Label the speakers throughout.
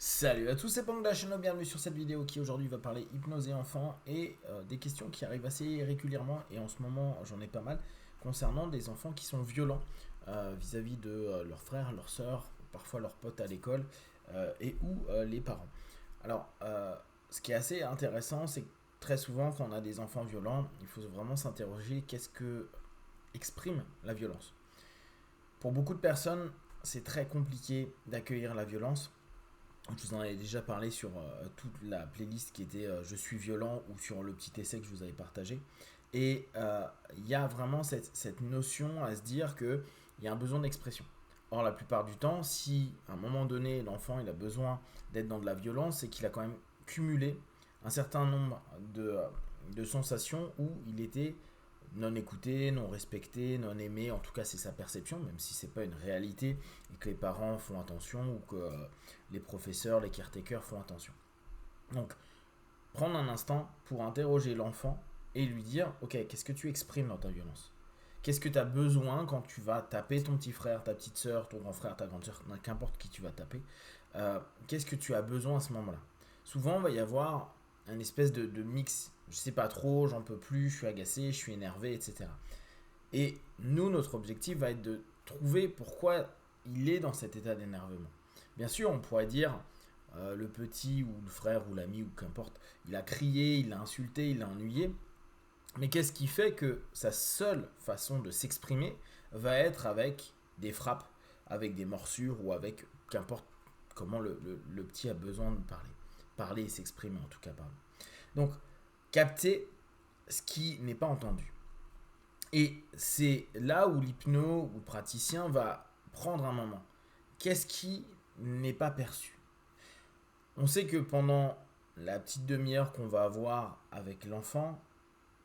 Speaker 1: Salut à tous, c'est Pang de la chaîne, bienvenue sur cette vidéo qui aujourd'hui va parler hypnose et enfants et des questions qui arrivent assez régulièrement et en ce moment j'en ai pas mal concernant des enfants qui sont violents vis-à-vis de leurs frères, leurs sœurs, parfois leurs potes à l'école et ou les parents. Alors ce qui est assez intéressant c'est que très souvent quand on a des enfants violents il faut vraiment s'interroger qu'est-ce que exprime la violence. Pour beaucoup de personnes c'est très compliqué d'accueillir la violence. Je vous en avais déjà parlé sur toute la playlist qui était Je suis violent ou sur le petit essai que je vous avais partagé. Et il y a vraiment cette notion à se dire qu'il y a un besoin d'expression. Or, la plupart du temps, si à un moment donné l'enfant il a besoin d'être dans de la violence, c'est qu'il a quand même cumulé un certain nombre de sensations où il était non écouté, non respecté, non aimé, en tout cas c'est sa perception, même si c'est pas une réalité et que les parents font attention ou que les professeurs, les caretakers font attention. Donc, prendre un instant pour interroger l'enfant et lui dire, ok, qu'est-ce que tu exprimes dans ta violence? Qu'est-ce que tu as besoin quand tu vas taper ton petit frère, ta petite soeur, ton grand frère, ta grande soeur, qu'importe qui tu vas taper? Qu'est-ce que tu as besoin à ce moment-là? Souvent, il va y avoir un espèce de mix. Je sais pas trop, j'en peux plus, je suis agacé, je suis énervé, etc. Et nous, notre objectif va être de trouver pourquoi il est dans cet état d'énervement. Bien sûr, on pourrait dire le petit ou le frère ou l'ami ou qu'importe, il a crié, il a insulté, il a ennuyé. Mais qu'est-ce qui fait que sa seule façon de s'exprimer va être avec des frappes, avec des morsures ou avec qu'importe comment le petit a besoin de parler. Parler et s'exprimer en tout cas, pardon. Donc, capter ce qui n'est pas entendu. Et c'est là où l'hypno ou le praticien va prendre un moment. Qu'est-ce qui n'est pas perçu? On sait que pendant la petite demi-heure qu'on va avoir avec l'enfant,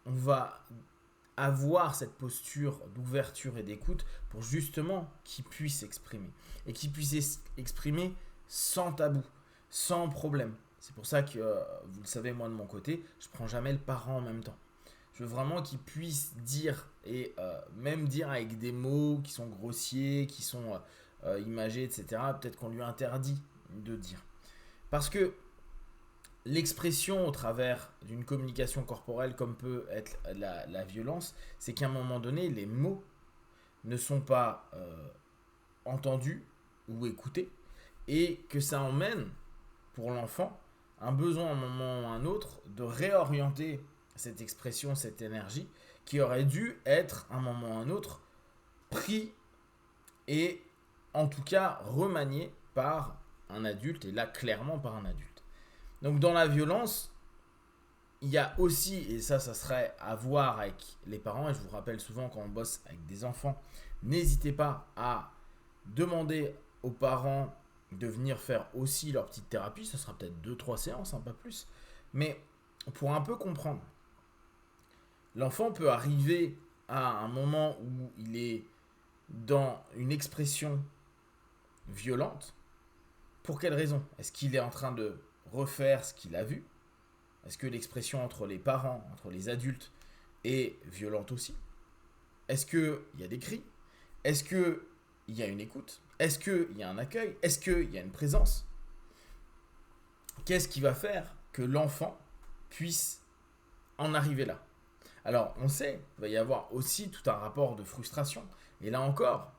Speaker 1: on va avoir cette posture d'ouverture et d'écoute pour justement qu'il puisse s'exprimer. Et qu'il puisse exprimer sans tabou, sans problème. C'est pour ça que, vous le savez, moi de mon côté, je prends jamais le parent en même temps. Je veux vraiment qu'il puisse dire, et même dire avec des mots qui sont grossiers, qui sont imagés, etc. Peut-être qu'on lui interdit de dire. Parce que l'expression au travers d'une communication corporelle comme peut être la violence, c'est qu'à un moment donné, les mots ne sont pas entendus ou écoutés et que ça emmène pour l'enfant un besoin à un moment ou à un autre de réorienter cette expression, cette énergie qui aurait dû être à un moment ou à un autre pris et en tout cas remanié par un adulte et là clairement par un adulte. Donc dans la violence, il y a aussi, et ça serait à voir avec les parents, et je vous rappelle souvent quand on bosse avec des enfants, n'hésitez pas à demander aux parents de venir faire aussi leur petite thérapie, ça sera peut-être deux trois séances, hein, pas plus, mais pour un peu comprendre. L'enfant peut arriver à un moment où il est dans une expression violente. Pour quelle raison? Est-ce qu'il est en train de refaire ce qu'il a vu? Est-ce que l'expression entre les parents, entre les adultes, est violente aussi? Est-ce qu'il y a des cris? Est-ce qu'il y a une écoute? Est-ce qu'il y a un accueil? Est-ce qu'il y a une présence? Qu'est-ce qui va faire que l'enfant puisse en arriver là? Alors, on sait, il va y avoir aussi tout un rapport de frustration. Et là encore,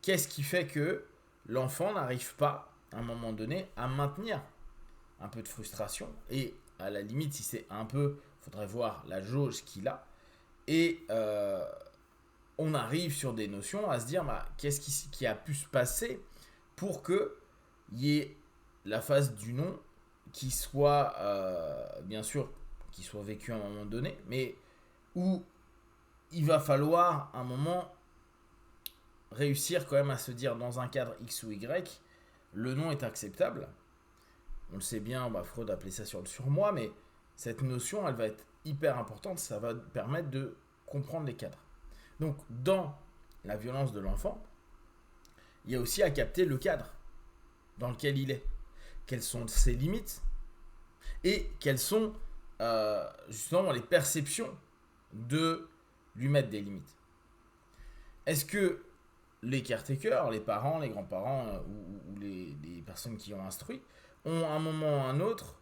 Speaker 1: qu'est-ce qui fait que l'enfant n'arrive pas, à un moment donné, à maintenir un peu de frustration? Et à la limite, si c'est un peu, il faudrait voir la jauge qu'il a. Et on arrive sur des notions à se dire, bah, qu'est-ce qui a pu se passer pour qu'il y ait la phase du non qui soit, bien sûr, qui soit vécue à un moment donné, mais où il va falloir un moment réussir quand même à se dire dans un cadre X ou Y, le non est acceptable. On le sait bien, bah, Freud appelait ça sur le surmoi, mais cette notion, elle va être hyper importante, ça va permettre de comprendre les cadres. Donc, dans la violence de l'enfant, il y a aussi à capter le cadre dans lequel il est. Quelles sont ses limites et quelles sont justement les perceptions de lui mettre des limites. Est-ce que les caretakers, les parents, les grands-parents ou les personnes qui ont instruit ont à un moment ou à un autre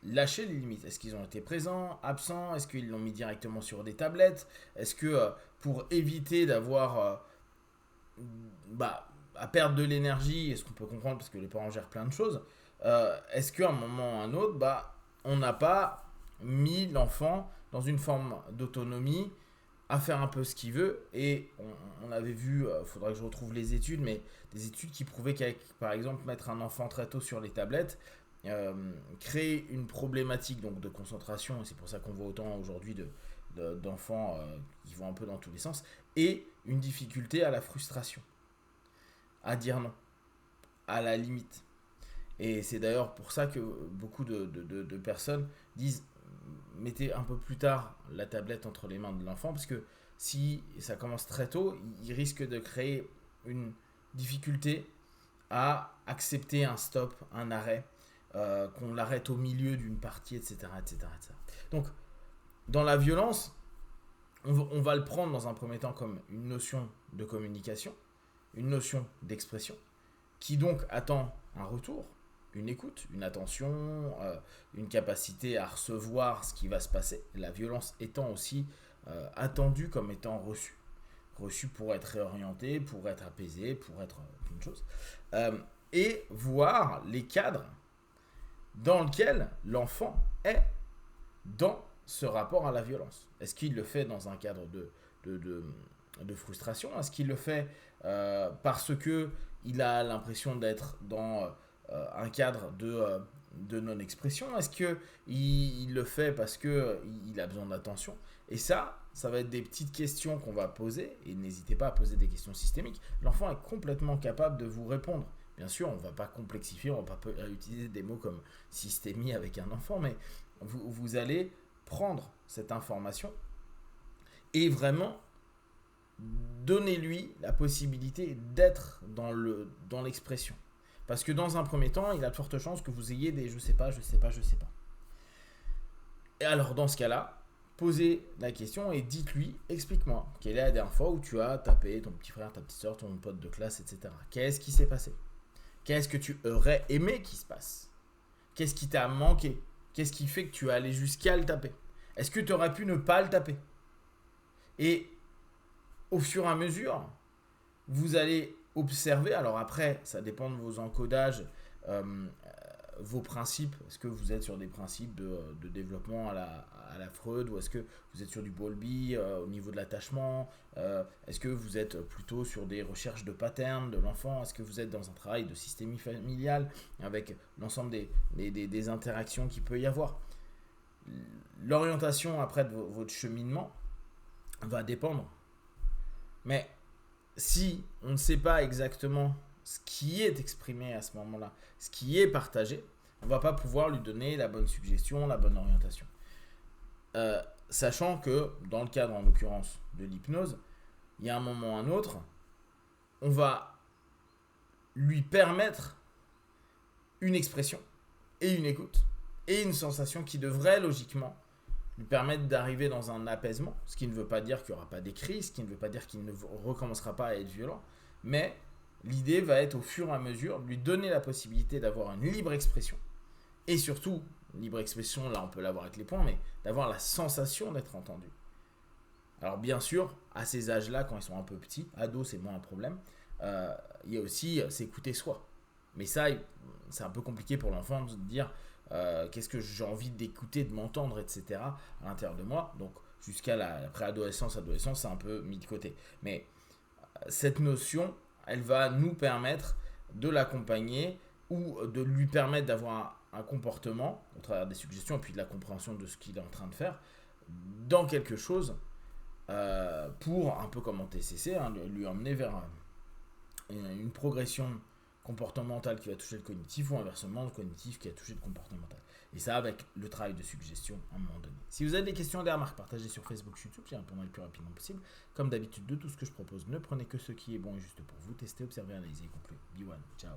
Speaker 1: lâché les limites. Est-ce qu'ils ont été présents, absents? Est-ce qu'ils l'ont mis directement sur des tablettes? Est-ce que pour éviter d'avoir à perdre de l'énergie, est-ce qu'on peut comprendre parce que les parents gèrent plein de choses, est-ce qu'à un moment ou à un autre, on n'a pas mis l'enfant dans une forme d'autonomie à faire un peu ce qu'il veut? Et on avait vu, il faudra que je retrouve les études, mais des études qui prouvaient qu'avec, par exemple, mettre un enfant très tôt sur les tablettes, créer une problématique donc, de concentration, et c'est pour ça qu'on voit autant aujourd'hui d'enfants qui vont un peu dans tous les sens, et une difficulté à la frustration, à dire non, à la limite. Et c'est d'ailleurs pour ça que beaucoup de personnes disent mettez un peu plus tard la tablette entre les mains de l'enfant, parce que si ça commence très tôt, il risque de créer une difficulté à accepter un stop, un arrêt, qu'on l'arrête au milieu d'une partie, etc., etc., etc. Donc, dans la violence, on va le prendre dans un premier temps comme une notion de communication, une notion d'expression, qui donc attend un retour, une écoute, une attention, une capacité à recevoir ce qui va se passer. La violence étant aussi attendue comme étant reçue. Reçue pour être réorientée, pour être apaisée, pour être une chose. Et voir les cadres dans lesquels l'enfant est dans ce rapport à la violence. Est-ce qu'il le fait dans un cadre de frustration? Est-ce qu'il le fait parce qu'il a l'impression d'être dans un cadre de non-expression? Est-ce qu'il le fait parce qu'il a besoin d'attention? Et ça va être des petites questions qu'on va poser, et n'hésitez pas à poser des questions systémiques. L'enfant est complètement capable de vous répondre. Bien sûr, on ne va pas complexifier, on ne va pas utiliser des mots comme systémie avec un enfant, mais vous allez prendre cette information et vraiment donnez-lui la possibilité d'être dans l'expression. Parce que dans un premier temps, il a de fortes chances que vous ayez des je sais pas. Et alors dans ce cas-là, posez la question et dites-lui, explique-moi, quelle est la dernière fois où tu as tapé ton petit frère, ta petite soeur, ton pote de classe, etc. Qu'est-ce qui s'est passé? Qu'est-ce que tu aurais aimé qu'il se passe? Qu'est-ce qui t'a manqué? Qu'est-ce qui fait que tu es allé jusqu'à le taper? Est-ce que tu aurais pu ne pas le taper? Et au fur et à mesure, vous allez observer. Alors après, ça dépend de vos encodages, vos principes. Est-ce que vous êtes sur des principes de développement à la Freud, ou est-ce que vous êtes sur du Bowlby au niveau de l'attachement? Est-ce que vous êtes plutôt sur des recherches de patterns de l'enfant? Est-ce que vous êtes dans un travail de systémie familiale avec l'ensemble des interactions qu'il peut y avoir? L'orientation après de votre cheminement va dépendre. Mais si on ne sait pas exactement ce qui est exprimé à ce moment-là, ce qui est partagé, on ne va pas pouvoir lui donner la bonne suggestion, la bonne orientation. Sachant que dans le cadre en l'occurrence de l'hypnose, il y a un moment ou un autre, on va lui permettre une expression et une écoute et une sensation qui devrait logiquement lui permettre d'arriver dans un apaisement, ce qui ne veut pas dire qu'il n'y aura pas des cris, ce qui ne veut pas dire qu'il ne recommencera pas à être violent, mais l'idée va être au fur et à mesure de lui donner la possibilité d'avoir une libre expression, et surtout, libre expression, là on peut l'avoir avec les points, mais d'avoir la sensation d'être entendu. Alors bien sûr, à ces âges-là, quand ils sont un peu petits, ados c'est moins un problème, il y a aussi s'écouter soi. Mais ça, c'est un peu compliqué pour l'enfant de dire qu'est-ce que j'ai envie d'écouter, de m'entendre, etc. à l'intérieur de moi. Donc jusqu'à la préadolescence, adolescence, c'est un peu mis de côté. Mais cette notion, elle va nous permettre de l'accompagner ou de lui permettre d'avoir un comportement au travers des suggestions et puis de la compréhension de ce qu'il est en train de faire dans quelque chose pour, un peu comme en TCC, lui emmener vers une progression comportementale qui va toucher le cognitif, ou inversement le cognitif qui a touché le comportemental. Et ça avec le travail de suggestion à un moment donné. Si vous avez des questions, des remarques, partagez sur Facebook, YouTube, j'y répondrai le plus rapidement possible. Comme d'habitude, de tout ce que je propose, ne prenez que ce qui est bon et juste pour vous. Testez, observez, analysez et concluez. Be one, ciao.